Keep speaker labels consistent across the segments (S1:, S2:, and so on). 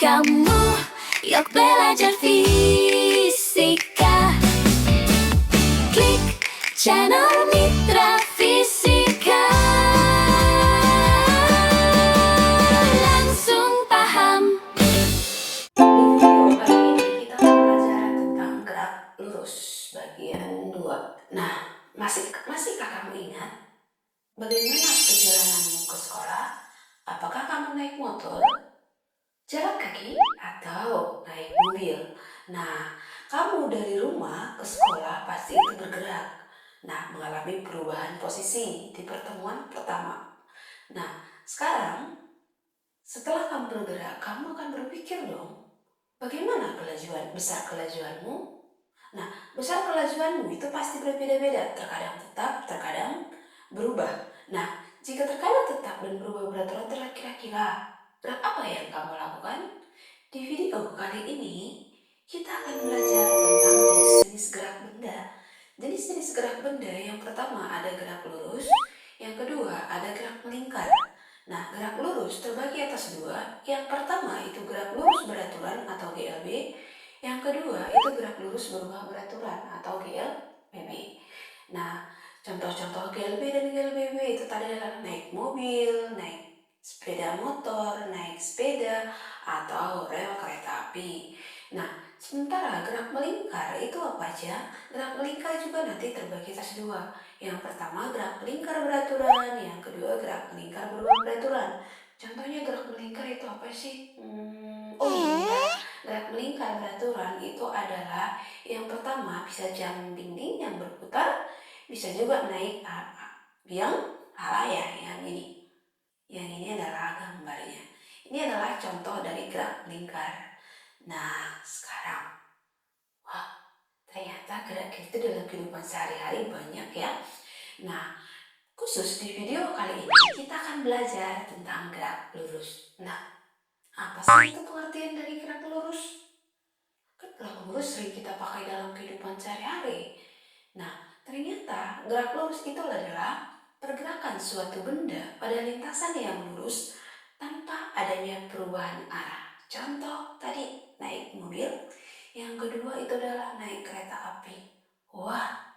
S1: Kamu yuk belajar fisika. Klik channel Mitra Fisika. Langsung paham.
S2: Di video kali ini kita akan belajar tentang gerak lurus bagian 2. Nah, masihkah kamu ingat bagaimana perjalananmu ke sekolah? Apakah kamu naik motor, jalan kaki, atau naik mobil? Nah, kamu dari rumah ke sekolah pasti itu bergerak. Nah, mengalami perubahan posisi di pertemuan pertama. Nah, sekarang setelah kamu bergerak, kamu akan berpikir dong, bagaimana besar kelajuanmu? Nah, besar kelajuanmu itu pasti berbeda-beda, terkadang tetap, terkadang berubah. Nah, jika terkadang tetap dan berubah beraturan, kira-kira gerak apa yang kamu lakukan? Di video kali ini, kita akan belajar tentang jenis-jenis gerak benda. Jenis-jenis gerak benda yang pertama ada gerak lurus, yang kedua ada gerak melingkar. Nah, gerak lurus terbagi atas dua. Yang pertama itu gerak lurus beraturan atau GLB. Yang kedua itu gerak lurus berubah beraturan atau GLBB. Nah, contoh-contoh GLB dan GLBB itu tadi adalah naik mobil, naik sepeda motor, naik sepeda, atau rel kereta api. Nah, sementara gerak melingkar itu apa aja? Gerak melingkar juga nanti terbagi atas dua. Yang pertama gerak melingkar beraturan, yang kedua gerak melingkar berubah beraturan. Contohnya gerak melingkar itu apa sih? Gerak melingkar beraturan itu adalah yang pertama bisa jam dinding yang berputar, bisa juga naik biang halaya yang ini. Yang ini adalah gambarnya. Ini adalah contoh dari gerak melingkar. Nah, sekarang, wah, ternyata gerak itu dalam kehidupan sehari-hari banyak ya. Nah, khusus di video kali ini kita akan belajar tentang gerak lurus. Nah, apa sih itu pengertian dari gerak lurus? Kan gerak lurus sering kita pakai dalam kehidupan sehari-hari. Nah, ternyata gerak lurus itu adalah pergerakan suatu benda pada lintasan yang lurus tanpa adanya perubahan arah. Contoh tadi naik mobil, yang kedua itu adalah naik kereta api. Wah,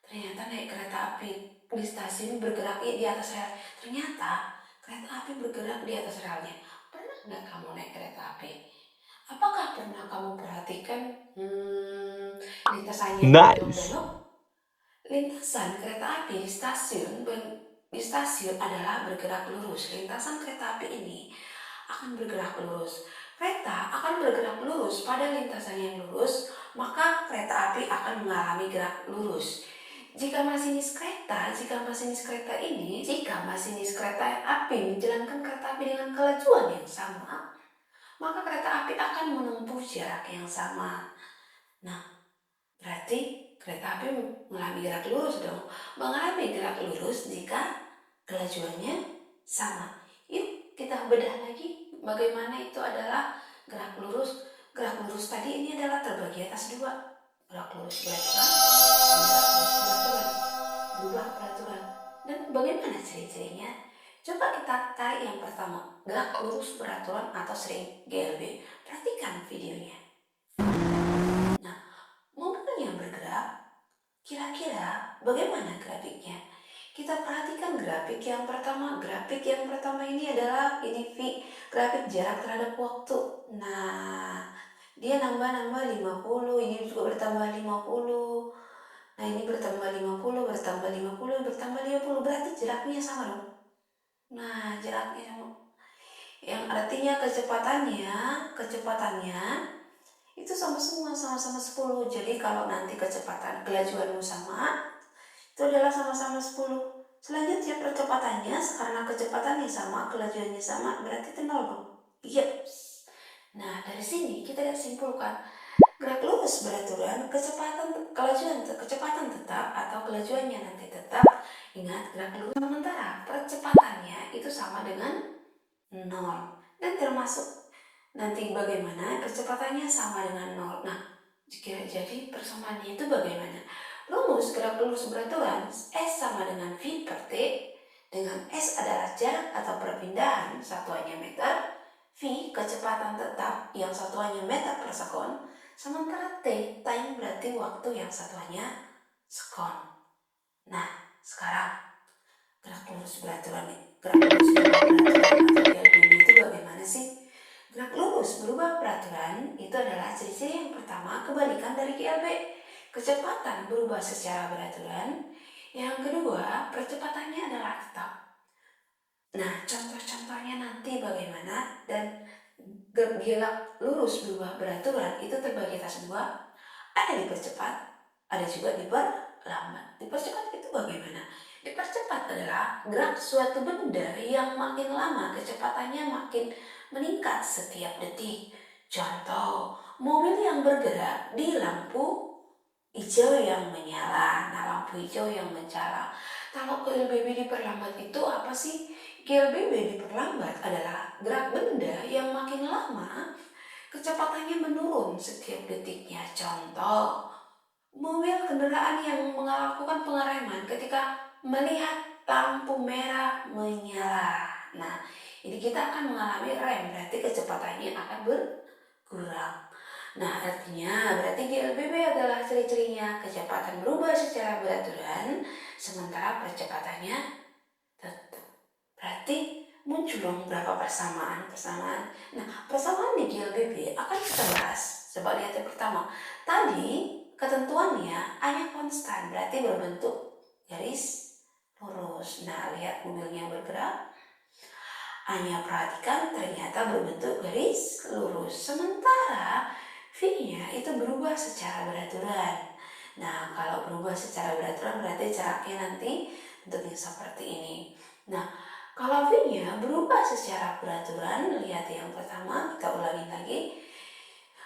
S2: ternyata naik kereta api di stasiun bergerak di atas rel. Ternyata kereta api bergerak di atas relnya. Pernah nggak kamu naik kereta api? Apakah pernah kamu perhatikan lintasannya belok-belok? Lintasan kereta api di stasiun adalah bergerak lurus. Lintasan kereta api ini akan bergerak lurus. Kereta akan bergerak lurus pada lintasan yang lurus, maka kereta api akan mengalami gerak lurus. Jika masinis kereta api menjalankan kereta api dengan kelajuan yang sama, maka kereta api akan menempuh jarak yang sama. Nah, berarti kereta api mengalami gerak lurus dong. Mengalami gerak lurus jika kelajuannya sama. Yuk kita bedah lagi bagaimana itu adalah gerak lurus. Gerak lurus tadi ini adalah terbagi atas dua. Gerak lurus beraturan dan gerak lurus berubah peraturan. Dan bagaimana ciri-cirinya? Coba kita tarik yang pertama, gerak lurus beraturan atau sering GLB. Perhatikan videonya. Nah, mobil yang bergerak, kira-kira bagaimana grafiknya? Kita perhatikan grafik yang pertama. Grafik yang pertama ini adalah V, grafik jarak terhadap waktu. Nah, dia nambah 50, ini juga bertambah 50. Nah, ini bertambah 50, bertambah 50, bertambah 50. Berarti jaraknya sama dong. Nah, jaraknya sama. Yang artinya kecepatannya itu sama semua, sama-sama 10. Jadi kalau nanti kelajuanmu sama, itu adalah sama-sama 10. Selanjutnya percepatannya, karena kecepatannya sama, kelajuannya sama, berarti itu 0 dong. Yes. Nah, dari sini kita simpulkan gerak lurus beraturan, kecepatan tetap atau kelajuannya nanti tetap. Ingat, gerak lurus sementara percepatannya itu sama dengan 0. Dan termasuk nanti bagaimana kecepatannya sama dengan 0. Nah, jadi persamaannya itu bagaimana? Rumus gerak lurus beraturan S sama dengan V per T, dengan S adalah jarak atau perpindahan satuannya meter, V kecepatan tetap yang satuannya meter per sekon, sementara T, time berarti waktu yang satuannya sekon. Nah, sekarang gerak lurus beraturan atau GLBB itu bagaimana sih? Gerak lurus berubah peraturan itu adalah ciri-ciri yang pertama kebalikan dari GLB. Kecepatan berubah secara beraturan. Yang kedua, percepatannya adalah tetap. Nah, contoh-contohnya nanti bagaimana, dan gerak lurus berubah beraturan itu terbagi atas dua. Ada dipercepat, ada juga diperlambat. Dipercepat itu bagaimana? Dipercepat adalah gerak suatu benda yang makin lama kecepatannya makin meningkat setiap detik. Contoh, mobil yang bergerak di lampu hijau yang menyala. Nah, lampu hijau yang menyala. Kalau GLBB diperlambat itu apa sih? GLBB diperlambat adalah gerak benda yang makin lama kecepatannya menurun setiap detiknya. Contoh, mobil kendaraan yang melakukan pengereman ketika melihat lampu merah menyala. Nah, ini kita akan mengalami rem, berarti kecepatannya akan berkurang. Nah, artinya berarti GLBB adalah ciri-cirinya kecepatan berubah secara beraturan, sementara percepatannya tetap. Berarti muncul dong berapa persamaan. Nah, persamaan di GLBB akan kita bahas. Coba lihat yang pertama. Tadi ketentuannya hanya konstan, berarti berbentuk garis lurus. Nah, lihat mobilnya bergerak. Hanya perhatikan ternyata berbentuk garis lurus. Sementara V-nya itu berubah secara beraturan. Nah, kalau berubah secara beraturan berarti jaraknya nanti bentuknya seperti ini. Nah, kalau V-nya berubah secara beraturan, lihat yang pertama, kita ulangi lagi.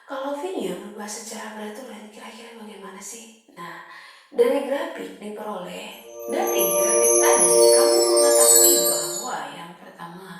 S2: Kalau V-nya berubah secara beraturan, kira-kira bagaimana sih? Nah, dari grafik diperoleh, dari grafik tadi kamu mengetahui bahwa yang pertama,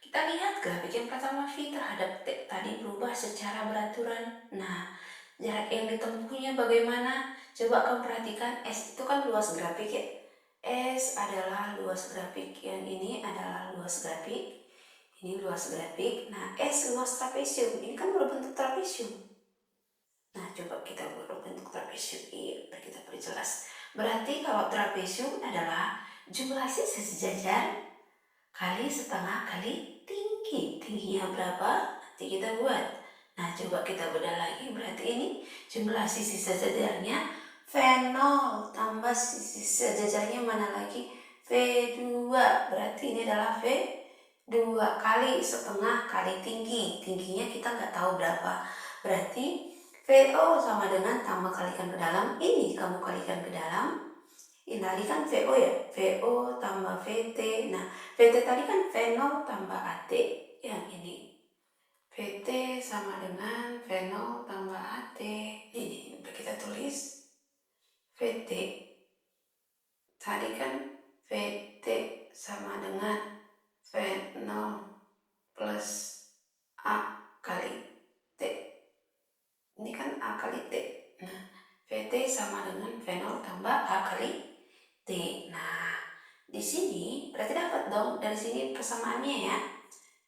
S2: kita lihat grafik yang pertama V terhadap T tadi berubah secara beraturan. Nah, jarak yang ditempuhnya bagaimana? Coba kamu perhatikan, S itu kan luas grafik ya. S adalah luas grafik, yang ini adalah luas grafik, ini luas grafik. Nah, S luas trapesium, ini kan berbentuk trapesium. Nah, coba kita berbentuk trapesium, biar kita perjelas. Berarti kalau trapesium adalah jumlah sisi sejajar kali setengah kali tinggi. Tingginya berapa? Nanti kita buat. Nah, coba kita bedah lagi. Berarti ini jumlah sisi sejajarnya V0 tambah sisi sejajarnya mana lagi? V2. Berarti ini adalah V2 kali setengah kali tinggi. Tingginya kita nggak tahu berapa. Berarti VO sama dengan tambah kalikan ke dalam. Ini kamu kalikan ke dalam. Ini tadi kan VO ya, VO tambah VT. Nah, VT tadi kan V0 tambah AT. Yang ini VT sama dengan V0 tambah AT. Ini kita tulis VT. Tadi kan VT sama dengan V0 plus A kali T. Ini kan A kali T. Nah, VT sama dengan V0 tambah A kali T. Nah, di sini berarti dapat dong dari sini persamaannya ya.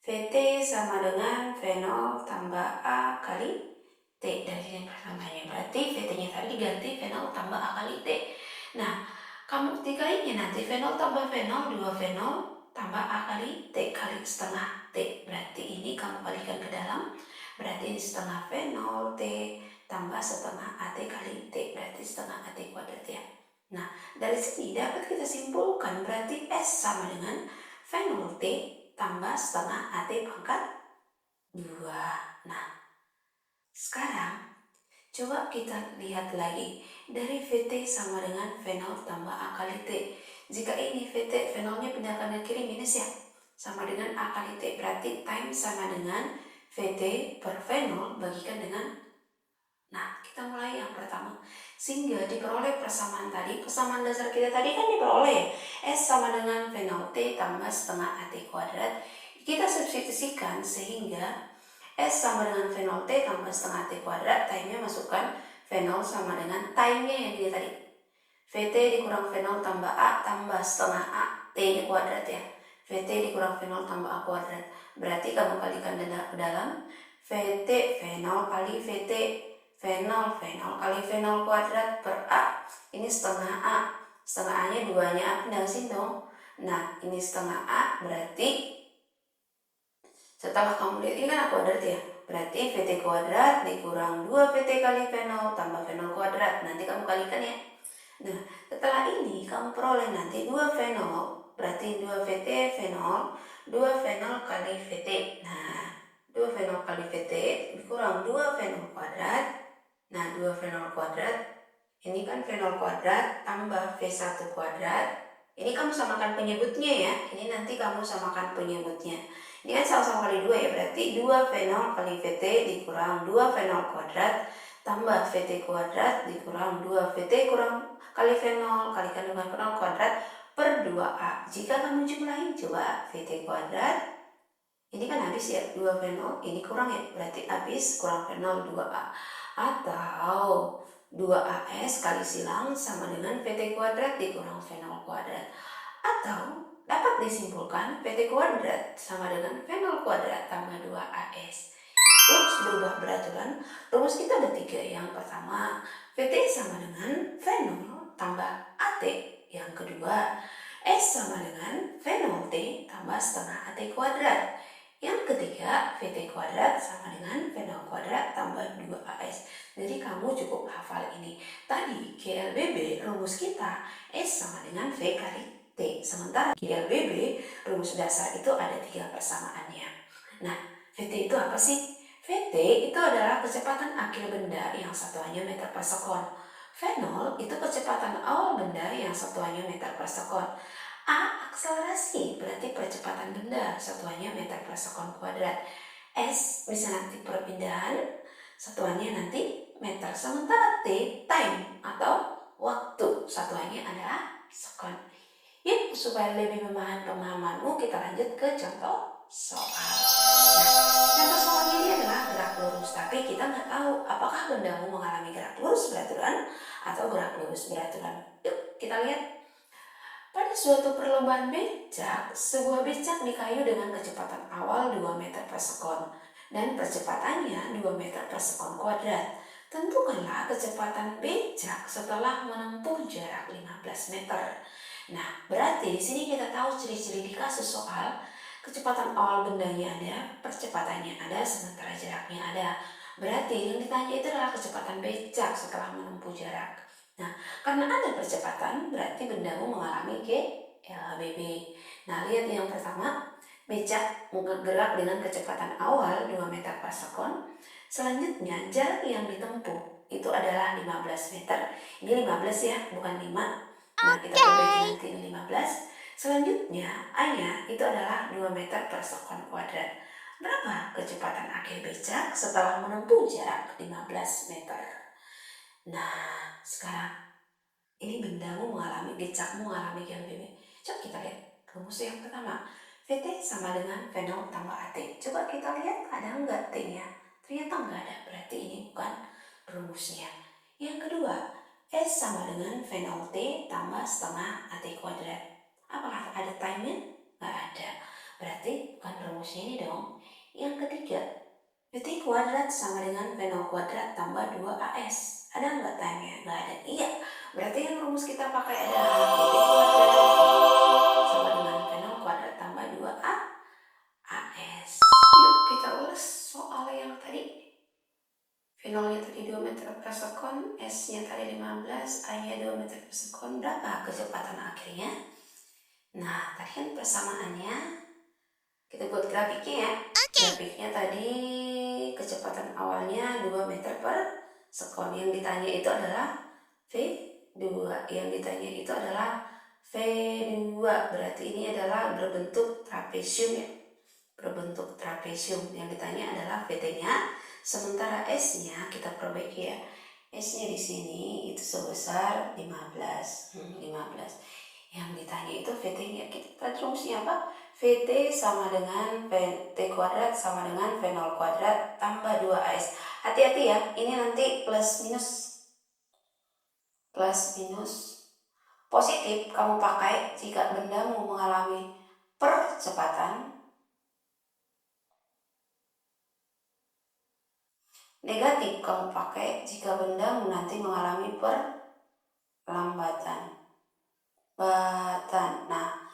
S2: VT sama dengan V0 tambah A kali T. Dari sini persamaannya. Berarti VT-nya tadi diganti V0 tambah A kali T. Nah, kamu dikalinya nanti V0 tambah V0, 2 V0 tambah A kali T kali setengah T. Berarti ini kamu kalikan ke dalam. Berarti ini setengah V0 T tambah setengah AT kali T. Berarti setengah AT kuadrat ya. Nah, dari sini dapat kita simpulkan berarti S sama dengan V0 T tambah setengah AT pangkat 2. Nah, sekarang coba kita lihat lagi. Dari VT sama dengan V0 tambah A kali T. Jika ini VT, V0-nya pindahkan ke kiri minus ya. Sama dengan A kali T. Berarti time sama dengan VT per V0 bagikan dengan. Nah, kita mulai yang pertama. Sehingga diperoleh persamaan tadi. Persamaan dasar kita tadi kan diperoleh. S sama dengan V0 T tambah setengah AT kuadrat. Kita substitusikan sehingga S sama dengan V0 T tambah setengah T kuadrat. Time-nya masukkan V0 sama dengan time-nya yang dia tadi. VT dikurang V0 tambah A tambah setengah A. T kuadrat ya. VT dikurang V0 tambah A kuadrat. Berarti kamu kalikan ke dalam VT V0 kali VT V0 kali V0 kuadrat per A. Ini setengah A. Setengah A nya 2-nya A pindah ke sini dong. Nah ini setengah A berarti setelah kamu lihat ini kan A kuadrat ya. Berarti VT kuadrat dikurang 2 VT kali V0 tambah V0 kuadrat. Nanti kamu kalikan ya. Nah setelah ini kamu peroleh nanti 2 V0. Berarti 2 VT V0 2 V0 kali VT. Nah 2 V0 kali VT dikurang 2 V0 kuadrat. Nah 2 V0 kuadrat ini kan V0 kuadrat tambah V1 kuadrat. Ini kamu samakan penyebutnya ya. Ini nanti kamu samakan penyebutnya. Ini kan sama-sama kali 2 ya. Berarti 2 V0 kali VT dikurang 2 V0 kuadrat tambah VT kuadrat dikurang 2 VT kurang kali V0 kalikan dengan V0 kuadrat per 2A. Jika kamu jumlahin coba VT kuadrat, ini kan habis ya 2 V0, ini kurang ya, berarti habis kurang V0 2A. Atau 2AS kali silang sama dengan VT kuadrat dikurang V0 kuadrat. Atau dapat disimpulkan VT kuadrat sama dengan V0 kuadrat tambah 2AS. Ups, berubah beraturan. Rumus kita ada 3. Yang pertama, VT sama dengan V0 tambah AT. Yang kedua, S sama dengan V0T tambah setengah AT kuadrat. Yang ketiga, VT kuadrat sama dengan V0 kuadrat tambah 2AS. Jadi kamu cukup hafal ini. Tadi GLBB rumus kita S sama dengan V kali T. Sementara GLBB rumus dasar itu ada 3 persamaannya. Nah, VT itu apa sih? VT itu adalah kecepatan akhir benda yang satuannya meter per sekon. V0 itu kecepatan awal benda yang satuannya meter per sekon. A akselerasi berarti percepatan benda satuannya meter per sekon kuadrat. S bisa nanti perpindahan satuannya nanti meter. Sementara T time atau waktu satuannya adalah sekon. Yuk supaya lebih memahami pemahamanmu kita lanjut ke contoh soal. Nah, contoh soalnya ini adalah gerak lurus, tapi kita nggak tahu apakah bendamu mengalami gerak lurus beraturan atau gerak lurus beraturan. Yuk kita lihat. Pada suatu perlombaan becak, sebuah becak dikayu dengan kecepatan awal 2 meter per sekon dan percepatannya 2 meter per sekon kuadrat. Tentukanlah kecepatan becak setelah menempuh jarak 15 meter. Nah, berarti di sini kita tahu ciri-ciri di kasus soal. Kecepatan awal bendanya ada, percepatannya ada, sementara jaraknya ada. Berarti yang ditanya itu adalah kecepatan becak setelah menempuh jarak. Nah, karena ada percepatan, berarti bendamu mengalami GLBB. Nah, lihat yang pertama, becak bergerak dengan kecepatan awal 2 meter per sekon. Selanjutnya, jarak yang ditempuh itu adalah 15 meter. Ini 15 ya, bukan 5. Nah, kita perbaiki nanti ini 15. Selanjutnya, A-nya itu adalah 2 meter per sekon kuadrat. Berapa kecepatan akhir becak setelah menempuh jarak 15 meter? Nah, sekarang ini bendamu becakmu mengalami GLBB. Coba kita lihat rumus yang pertama. VT sama dengan V0 tambah AT. Coba kita lihat ada nggak T-nya? Ternyata nggak ada, berarti ini bukan rumusnya. Yang kedua, S sama dengan V0T tambah setengah AT kuadrat. Apakah ada time-nya? Nggak ada. Berarti bukan rumusnya ini dong. Yang ketiga, VT kuadrat sama dengan V0 kuadrat tambah 2AS. Ada nggak time-nya? Nggak ada. Iya. Berarti yang rumus kita pakai adalah VT kuadrat sama dengan V0 kuadrat tambah 2AS. Yuk kita ulas soal yang tadi. V0-nya tadi 2 meter per sekon, S-nya tadi 15, A-nya 2 meter per sekon. Berapa kecepatan akhirnya? Nah, tadi kan persamaannya. Kita buat grafiknya ya. Grafiknya tadi kecepatan awalnya 2 meter per sekon. Yang ditanya itu adalah V2. Yang ditanya itu adalah V2. Berarti ini adalah berbentuk trapesium ya. Berbentuk trapesium. Yang ditanya adalah VT-nya. Sementara S-nya kita perbaiki ya. S-nya di sini itu sebesar 15. 15. Yang ditanya itu VT-nya. Kita rumusnya apa? VT sama dengan VT kuadrat sama dengan V0 kuadrat tambah 2AS. Hati-hati ya, ini nanti plus minus. Plus minus. Positif kamu pakai jika bendamu mengalami percepatan. Negatif kamu pakai jika benda nanti mengalami perlambatan. Nah,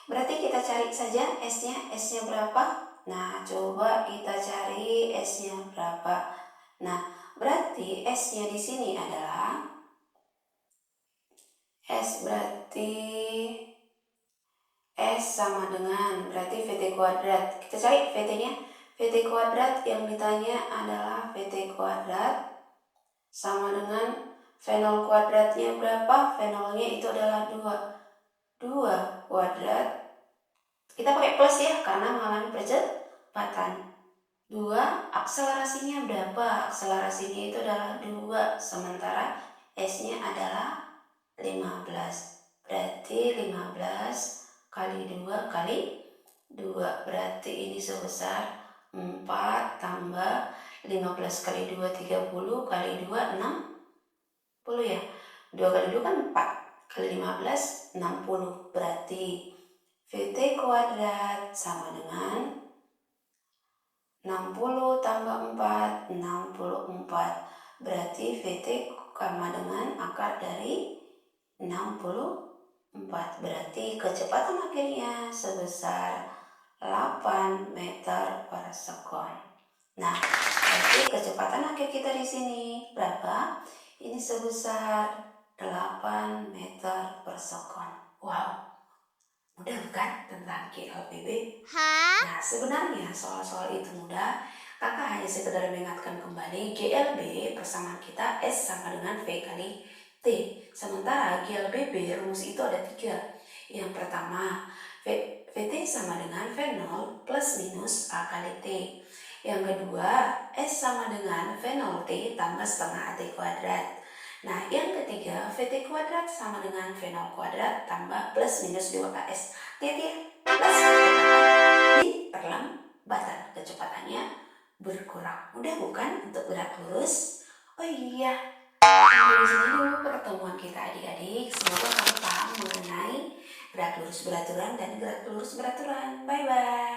S2: berarti kita cari saja S-nya. S-nya berapa? Nah, coba kita cari S-nya berapa. Nah, berarti S-nya di sini adalah S berarti S sama dengan berarti VT kuadrat. Kita cari VT-nya. VT kuadrat yang ditanya adalah VT kuadrat sama dengan V0 kuadratnya berapa? V0-nya itu adalah 2. 2 kuadrat. Kita pakai plus ya karena mengalami percepatan. 2 akselerasinya berapa? Akselerasinya itu adalah 2. Sementara S-nya adalah 15. Berarti 15 kali 2 kali 2. Berarti ini sebesar 4 tambah 15 kali 2 30 kali 2 60 ya. 2 kali 2 kan 4 kali 15 60. Berarti VT kuadrat sama dengan 60 tambah 4 64. Berarti VT sama dengan akar dari 64. Berarti kecepatan akhirnya sebesar 8 meter per sekon. Nah, berarti kecepatan akhir kita di sini berapa? Ini sebesar 8 meter per sekon. Wow, mudah bukan tentang GLBB? Nah, sebenarnya soal-soal itu mudah. Kakak hanya sekedar mengingatkan kembali GLB persamaan kita S sama dengan V kali T. Sementara GLBB rumus itu ada 3. Yang pertama, VT sama dengan V0 plus minus A kali T. Yang kedua, S sama dengan V0 T tambah setengah AT kuadrat. Nah, yang ketiga, VT kuadrat sama dengan V0 kuadrat tambah plus minus 2AS. Lihat ya, plus kecepatan di perlambatan. Kecepatannya berkurang. Mudah bukan untuk gerak lurus? Oh iya, sampai di sini dulu pertemuan kita adik-adik. Semoga kamu paham mengenai gerak lurus beraturan dan gerak lurus beraturan. Bye-bye.